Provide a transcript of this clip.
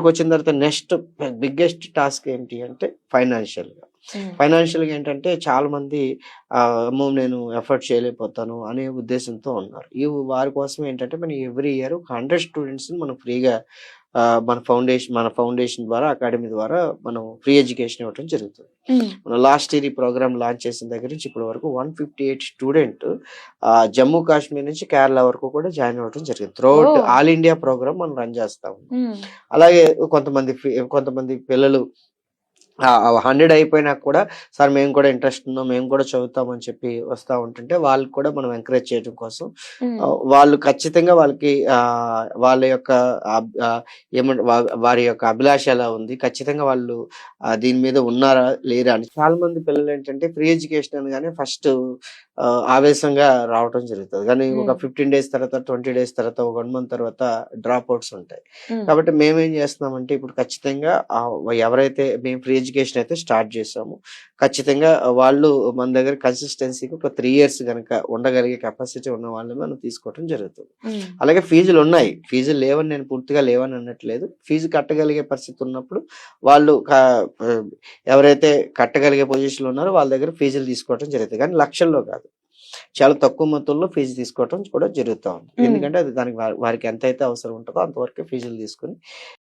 వచ్చిన తర్వాత next biggest task ఏంటి అంటే ఫైనాన్షియల్‌గా. హ్మ్. ఫైనాన్షియల్‌గా ఏంటంటే చాలా మంది అమ్మో! నేను ఎఫర్ట్ చేయలేకపోతాను అనే ఉద్దేశంతో ఉన్నారు. వారి కోసం ఏంటంటే మనం ఎవ్రీ ఇయర్ 100 స్టూడెంట్స్‌ని మనం ఫ్రీగా మన ఫౌండేషన్ ద్వారా అకాడమీ ద్వారా మనం ఫ్రీ ఎడ్యుకేషన్ ఇవ్వటం జరుగుతుంది. హ్మ్. మనం లాస్ట్ ఇయర్ ఈ ప్రోగ్రామ్ లాంచ్ చేసిన దగ్గర నుంచి ఇప్పటి వరకు 158 స్టూడెంట్ జమ్మూ కాశ్మీర్ నుంచి కేరళ వరకు కూడా జాయిన్ అవ్వడం జరిగింది. త్రూఅవుట్ ఓహ్! ఆల్ ఇండియా ప్రోగ్రామ్ మనం రన్ చేస్తా ఉన్నాం. హ్మ్. అలాగే కొంతమంది పిల్లలు 100 అయిపోయినా కూడా సార్ మేము కూడా ఇంట్రెస్ట్ ఉన్నాం, మేము కూడా చదువుతామని చెప్పి వస్తా ఉంటుంటే వాళ్ళకి కూడా మనం ఎంకరేజ్ చేయడం కోసం హ్మ్. వాళ్ళు ఖచ్చితంగా వాళ్ళకి వాళ్ళ యొక్క వారి యొక్క అభిలాష ఎలా ఉంది, ఖచ్చితంగా వాళ్ళు దీని మీద ఉన్నారా లేరా అని. చాలా మంది పిల్లలు ఏంటంటే ఫ్రీ ఎడ్యుకేషన్ అనగానే ఫస్ట్ ఆవేశంగా రావటం జరుగుతుంది. కానీ ఒక హ్మ్. 15 డేస్ తర్వాత, 20 డేస్ తర్వాత, ఒక 1 మంత్ తర్వాత డ్రాప్ అవుట్స్ ఉంటాయి. హ్మ్. కాబట్టి మేమేం చేస్తున్నామంటే ఇప్పుడు ఖచ్చితంగా ఎవరైతే మేము ఫ్రీ ఎడ్యుకేషన్ అయితే స్టార్ట్ చేసామో ఖచ్చితంగా వాళ్ళు మన దగ్గర కన్సిస్టెన్సీకి ఒక 3 ఇయర్స్ గనక ఉండగలిగే కెపాసిటీ ఉన్న వాళ్ళని మనం తీసుకోవడం జరుగుతుంది. హ్మ్. అలాగే ఫీజులు ఉన్నాయి. ఫీజులు లేవని నేను పూర్తిగా లేవని అనట్లేదు. ఫీజు కట్టగలిగే పరిస్థితి ఉన్నప్పుడు వాళ్ళు ఎవరైతే కట్టగలిగే పొజిషన్‌లో ఉన్నారో వాళ్ళ దగ్గర ఫీజులు తీసుకోవడం జరుగుతుంది. కానీ లక్షల్లో కాదు. చాలా తక్కువ మొత్తంలో ఫీజు తీసుకోవటం కూడా జరుగుతా ఉంది. హ్మ్. ఎందుకంటే అది దానికి వారికి ఎంతైతే అవసరం ఉంటదో అంతవరకే ఫీజులు తీసుకొని